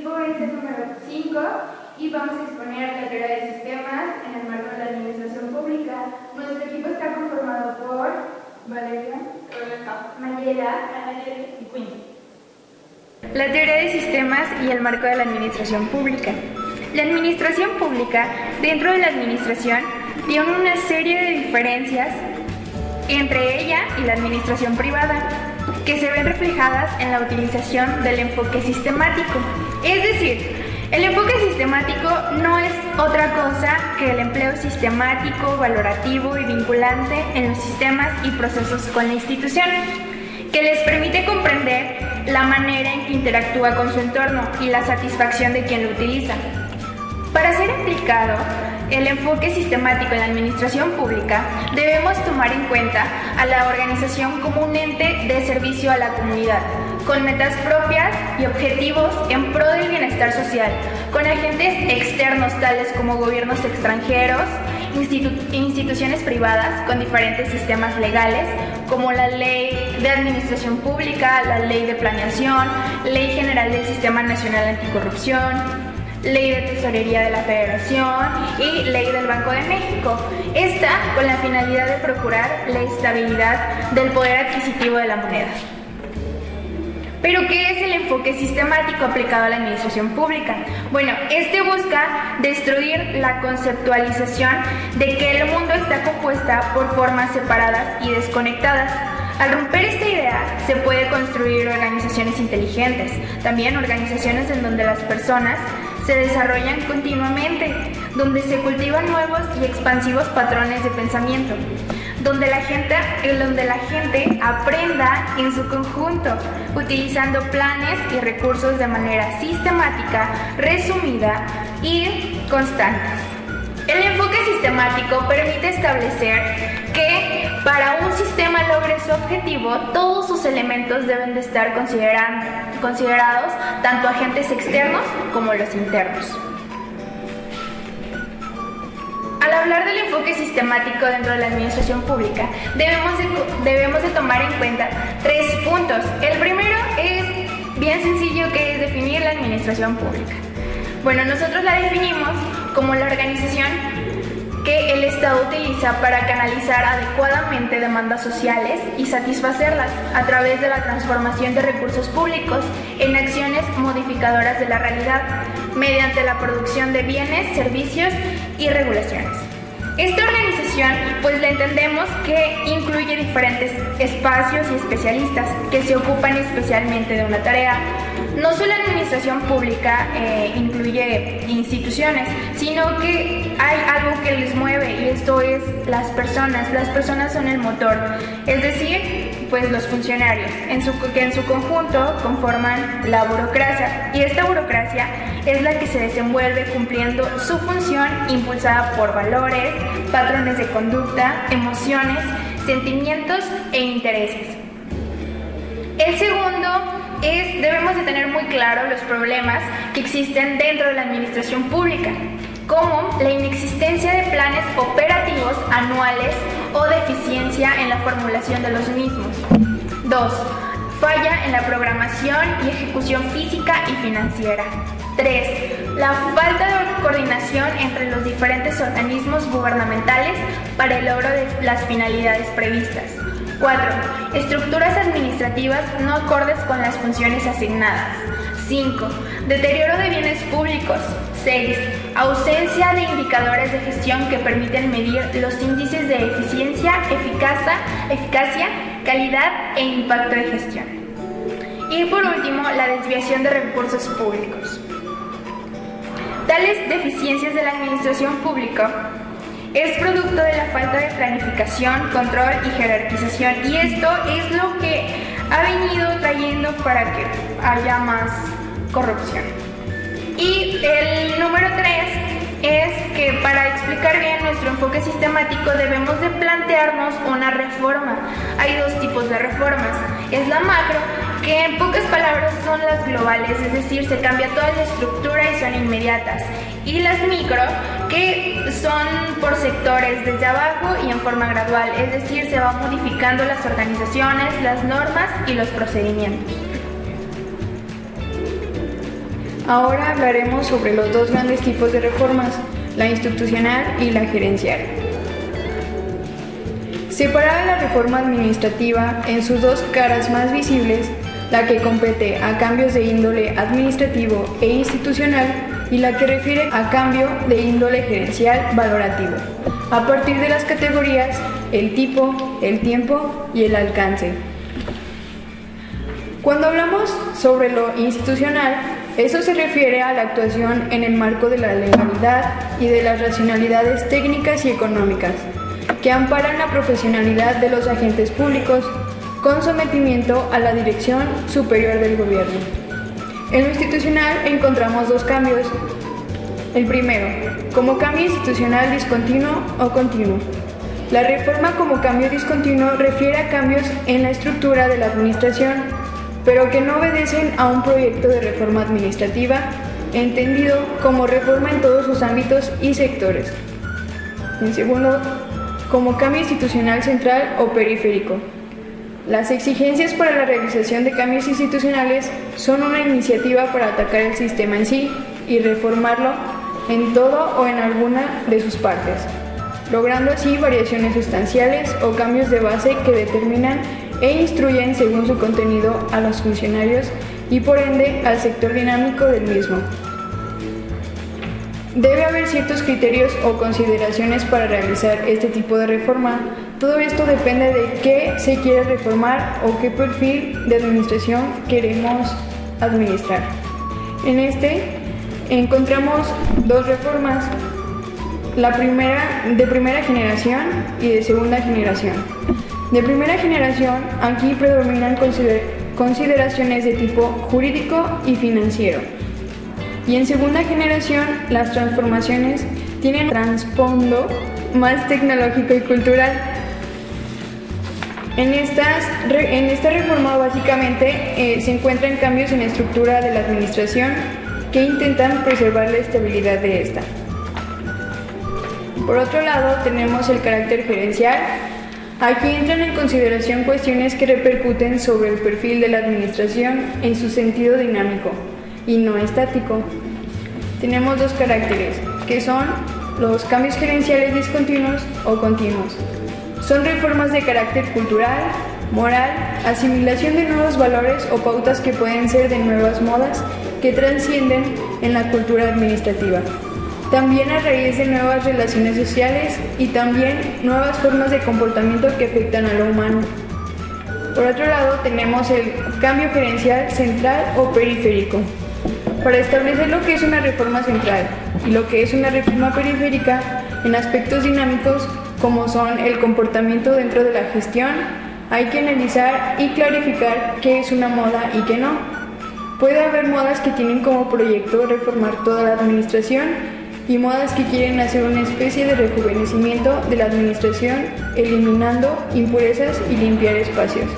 equipo es el número 5 y vamos a exponer la teoría de sistemas en el marco de la administración pública. Nuestro equipo está conformado por Valeria, Mayela y Quinn. La teoría de sistemas y el marco de la administración pública. La administración pública, dentro de la administración, tiene una serie de diferencias entre ella y la administración privada, que se ven reflejadas en la utilización del enfoque sistemático. Es decir, el enfoque sistemático no es otra cosa que el empleo sistemático, valorativo y vinculante en los sistemas y procesos con la institución, que les permite comprender la manera en que interactúa con su entorno y la satisfacción de quien lo utiliza. Para ser aplicado el enfoque sistemático en la administración pública, debemos tomar en cuenta a la organización como un ente de servicio a la comunidad, con metas propias y objetivos en pro del bienestar social, con agentes externos tales como gobiernos extranjeros, instituciones privadas con diferentes sistemas legales, como la Ley de Administración Pública, la Ley de Planeación, Ley General del Sistema Nacional Anticorrupción, Ley de Tesorería de la Federación y Ley del Banco de México. Esta con la finalidad de procurar la estabilidad del poder adquisitivo de la moneda. ¿Pero qué es el enfoque sistemático aplicado a la administración pública? Bueno, este busca destruir la conceptualización de que el mundo está compuesta por formas separadas y desconectadas. Al romper esta idea, se puede construir organizaciones inteligentes, también organizaciones en donde las personas se desarrollan continuamente, donde se cultivan nuevos y expansivos patrones de pensamiento, donde la gente aprenda en su conjunto, utilizando planes y recursos de manera sistemática, resumida y constantes. El enfoque sistemático permite establecer que para un sistema logre su objetivo, todos sus elementos deben de estar considerados tanto agentes externos como los internos. Al hablar del enfoque sistemático dentro de la administración pública, debemos de tomar en cuenta 3 puntos. El primero es bien sencillo, que es definir la administración pública. Bueno, nosotros la definimos como la organización que el Estado utiliza para canalizar adecuadamente demandas sociales y satisfacerlas a través de la transformación de recursos públicos en acciones modificadoras de la realidad, mediante la producción de bienes, servicios y regulaciones. Esta organización, pues la entendemos que incluye diferentes espacios y especialistas que se ocupan especialmente de una tarea. No solo la administración pública incluye instituciones, sino que hay algo que les mueve, y esto es las personas. Las personas son el motor, es decir, pues los funcionarios, que en su conjunto conforman la burocracia, y esta burocracia es la que se desenvuelve cumpliendo su función impulsada por valores, patrones de conducta, emociones, sentimientos e intereses. El segundo debemos de tener muy claro los problemas que existen dentro de la administración pública, como la inexistencia de planes operativos anuales o deficiencia en la formulación de los mismos. 2. Falla en la programación y ejecución física y financiera. 3. La falta de coordinación entre los diferentes organismos gubernamentales para el logro de las finalidades previstas. 4. Estructuras administrativas no acordes con las funciones asignadas. 5. Deterioro de bienes públicos. 6. Ausencia de indicadores de gestión que permiten medir los índices de eficiencia, eficacia, calidad e impacto de gestión. Y por último, la desviación de recursos públicos. Tales deficiencias de la administración pública es producto de la falta de planificación, control y jerarquización, y esto es lo que ha venido trayendo para que haya más corrupción. Y el número 3 es que para explicar bien nuestro enfoque sistemático debemos de plantearnos una reforma. Hay 2 tipos de reformas. Es la macro, que en pocas palabras son las globales, es decir, se cambia toda la estructura y son inmediatas. Y las micro, que son por sectores desde abajo y en forma gradual, es decir, se van modificando las organizaciones, las normas y los procedimientos. Ahora hablaremos sobre los dos grandes tipos de reformas, la institucional y la gerencial. Separada la reforma administrativa en sus dos caras más visibles, la que compete a cambios de índole administrativo e institucional y la que refiere a cambio de índole gerencial valorativo, a partir de las categorías el tipo, el tiempo y el alcance. Cuando hablamos sobre lo institucional, eso se refiere a la actuación en el marco de la legalidad y de las racionalidades técnicas y económicas, que amparan la profesionalidad de los agentes públicos con sometimiento a la dirección superior del gobierno. En lo institucional encontramos dos cambios. El primero, como cambio institucional discontinuo o continuo. La reforma como cambio discontinuo refiere a cambios en la estructura de la administración, pero que no obedecen a un proyecto de reforma administrativa, entendido como reforma en todos sus ámbitos y sectores. En segundo, como cambio institucional central o periférico. Las exigencias para la realización de cambios institucionales son una iniciativa para atacar el sistema en sí y reformarlo en todo o en alguna de sus partes, logrando así variaciones sustanciales o cambios de base que determinan e instruyen según su contenido a los funcionarios y por ende al sector dinámico del mismo. Debe haber ciertos criterios o consideraciones para realizar este tipo de reforma. Todo esto depende de qué se quiere reformar o qué perfil de administración queremos administrar. En este encontramos dos reformas, la primera de primera generación y de segunda generación. De primera generación, aquí predominan consideraciones de tipo jurídico y financiero. Y en segunda generación, las transformaciones tienen un trasfondo más tecnológico y cultural. En esta reforma básicamente se encuentran cambios en la estructura de la administración que intentan preservar la estabilidad de esta. Por otro lado, tenemos el carácter gerencial. Aquí entran en consideración cuestiones que repercuten sobre el perfil de la administración en su sentido dinámico y no estático. Tenemos dos caracteres, que son los cambios gerenciales discontinuos o continuos. Son reformas de carácter cultural, moral, asimilación de nuevos valores o pautas que pueden ser de nuevas modas que trascienden en la cultura administrativa. También a raíz de nuevas relaciones sociales y también nuevas formas de comportamiento que afectan a lo humano. Por otro lado, tenemos el cambio gerencial central o periférico. Para establecer lo que es una reforma central y lo que es una reforma periférica en aspectos dinámicos como son el comportamiento dentro de la gestión, hay que analizar y clarificar qué es una moda y qué no. Puede haber modas que tienen como proyecto reformar toda la administración y modas que quieren hacer una especie de rejuvenecimiento de la administración, eliminando impurezas y limpiar espacios.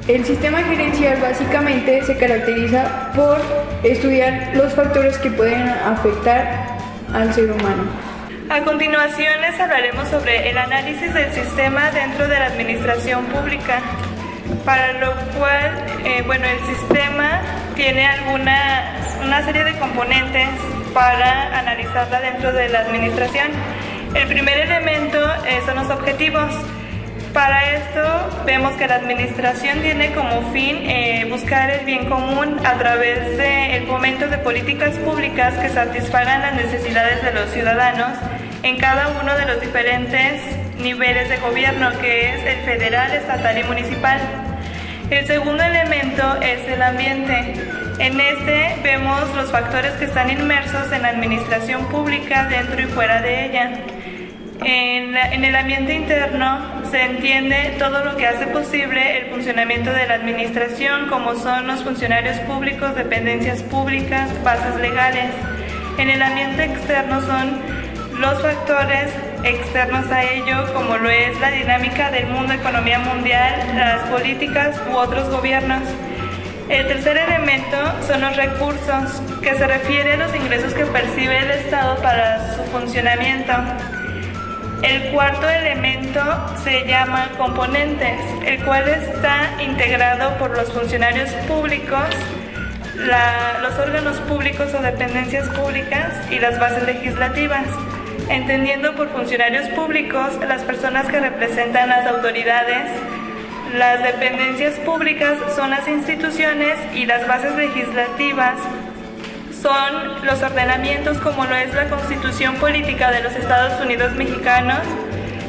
El sistema gerencial básicamente se caracteriza por estudiar los factores que pueden afectar al ser humano. A continuación les hablaremos sobre el análisis del sistema dentro de la administración pública, para lo cual el sistema tiene una serie de componentes para analizarla dentro de la administración. El primer elemento son los objetivos. Para esto vemos que la administración tiene como fin buscar el bien común a través del fomento de políticas públicas que satisfagan las necesidades de los ciudadanos en cada uno de los diferentes niveles de gobierno, que es el federal, estatal y municipal. El segundo elemento es el ambiente. En este vemos los factores que están inmersos en la administración pública dentro y fuera de ella. En el ambiente interno se entiende todo lo que hace posible el funcionamiento de la administración, como son los funcionarios públicos, dependencias públicas, bases legales. En el ambiente externo son los factores externos a ello, como lo es la dinámica del mundo, economía mundial, las políticas u otros gobiernos. El tercer elemento son los recursos, que se refiere a los ingresos que percibe el Estado para su funcionamiento. El cuarto elemento se llama componentes, el cual está integrado por los funcionarios públicos, los órganos públicos o dependencias públicas y las bases legislativas, entendiendo por funcionarios públicos las personas que representan las autoridades. Las dependencias públicas son las instituciones y las bases legislativas son los ordenamientos como lo es la Constitución Política de los Estados Unidos Mexicanos,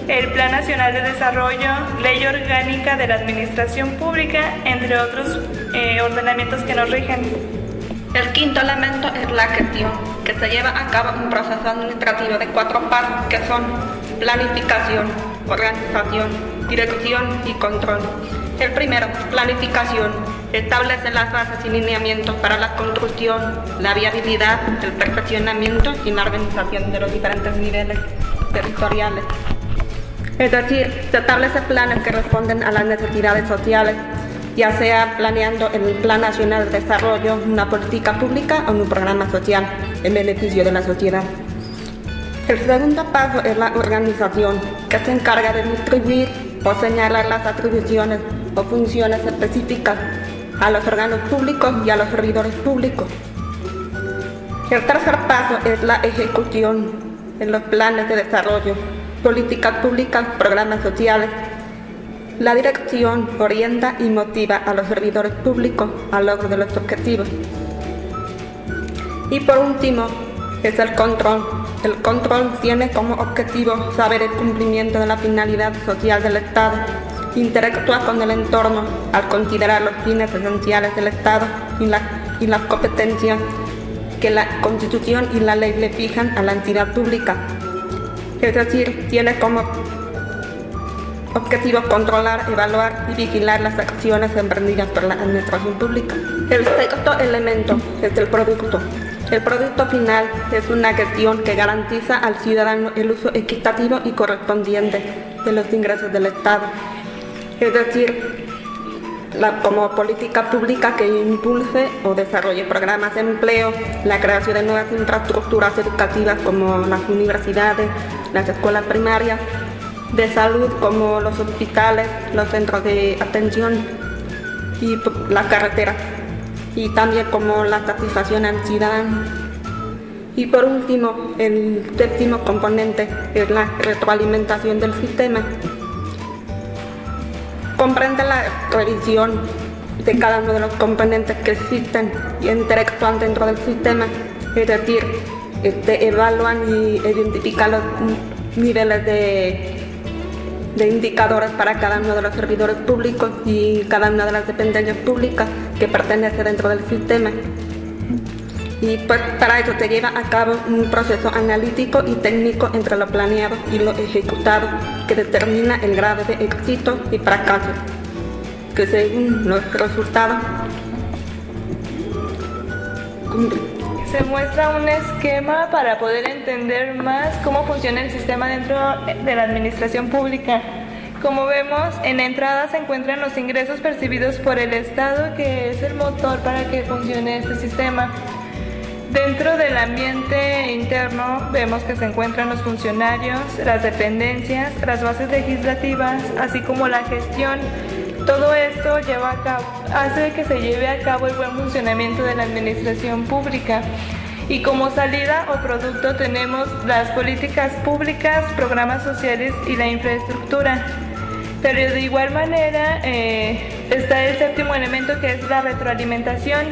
el Plan Nacional de Desarrollo, Ley Orgánica de la Administración Pública, entre otros ordenamientos que nos rigen. El quinto elemento es la gestión, que se lleva a cabo un proceso administrativo de 4 pasos que son planificación, organización, dirección y control. El primero, planificación, establece las bases y lineamientos para la construcción, la viabilidad, el perfeccionamiento y la organización de los diferentes niveles territoriales. Es decir, se establecen planes que responden a las necesidades sociales, ya sea planeando el Plan Nacional de Desarrollo, una política pública o un programa social en beneficio de la sociedad. El segundo paso es la organización, que se encarga de distribuir o señalar las atribuciones o funciones específicas a los órganos públicos y a los servidores públicos. El tercer paso es la ejecución en los planes de desarrollo, políticas públicas, programas sociales. La dirección orienta y motiva a los servidores públicos al logro de los objetivos. Y por último, es el control. El control tiene como objetivo saber el cumplimiento de la finalidad social del Estado, interactúa con el entorno al considerar los fines esenciales del Estado y las competencias que la Constitución y la ley le fijan a la entidad pública. Es decir, tiene como objetivo controlar, evaluar y vigilar las acciones emprendidas por la administración pública. El sexto elemento es el producto. El producto final es una gestión que garantiza al ciudadano el uso equitativo y correspondiente de los ingresos del Estado. Es decir, como política pública que impulse o desarrolle programas de empleo, la creación de nuevas infraestructuras educativas como las universidades, las escuelas primarias, de salud como los hospitales, los centros de atención y las carreteras, y también como la satisfacción al ciudadano. Y por último, el séptimo componente es la retroalimentación del sistema. Comprende la revisión de cada uno de los componentes que existen y interactúan dentro del sistema, es decir, evalúan y identifican los niveles de indicadores para cada uno de los servidores públicos y cada una de las dependencias públicas que pertenece dentro del sistema. Y pues para eso se lleva a cabo un proceso analítico y técnico entre lo planeado y lo ejecutado que determina el grado de éxito y fracaso, que según los resultados se muestra un esquema para poder entender más cómo funciona el sistema dentro de la administración pública. Como vemos, en la entrada se encuentran los ingresos percibidos por el Estado, que es el motor para que funcione este sistema. Dentro del ambiente interno vemos que se encuentran los funcionarios, las dependencias, las bases legislativas, así como la gestión. Todo esto hace que se lleve a cabo el buen funcionamiento de la administración pública. Y como salida o producto tenemos las políticas públicas, programas sociales y la infraestructura. Pero de igual manera está el séptimo elemento, que es la retroalimentación,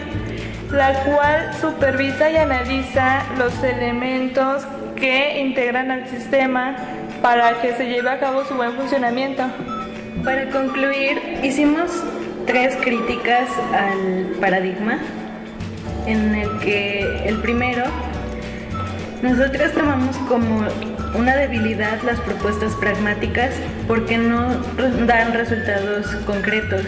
la cual supervisa y analiza los elementos que integran al sistema para que se lleve a cabo su buen funcionamiento. Para concluir, hicimos 3 críticas al paradigma, en el que el primero, nosotros tomamos como una debilidad las propuestas pragmáticas porque no dan resultados concretos.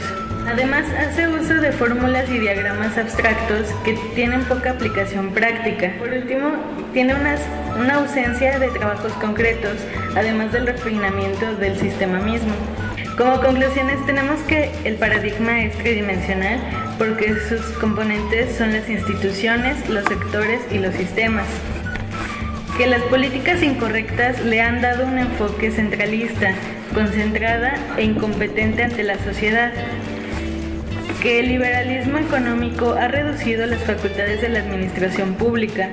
Además, hace uso de fórmulas y diagramas abstractos que tienen poca aplicación práctica. Por último, tiene una ausencia de trabajos concretos, además del refinamiento del sistema mismo. Como conclusiones, tenemos que el paradigma es tridimensional porque sus componentes son las instituciones, los sectores y los sistemas. Que las políticas incorrectas le han dado un enfoque centralista, concentrada e incompetente ante la sociedad. que el liberalismo económico ha reducido las facultades de la administración pública,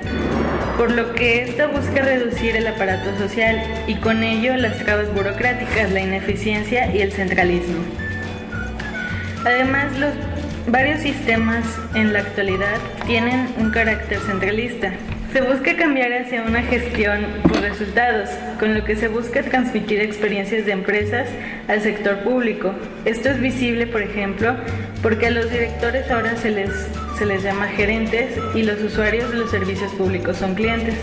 por lo que ésta busca reducir el aparato social y con ello las trabas burocráticas, la ineficiencia y el centralismo. Además, los varios sistemas en la actualidad tienen un carácter centralista. Se busca cambiar hacia una gestión por resultados, con lo que se busca transmitir experiencias de empresas al sector público. Esto es visible, por ejemplo, porque a los directores ahora se les llama gerentes y los usuarios de los servicios públicos son clientes.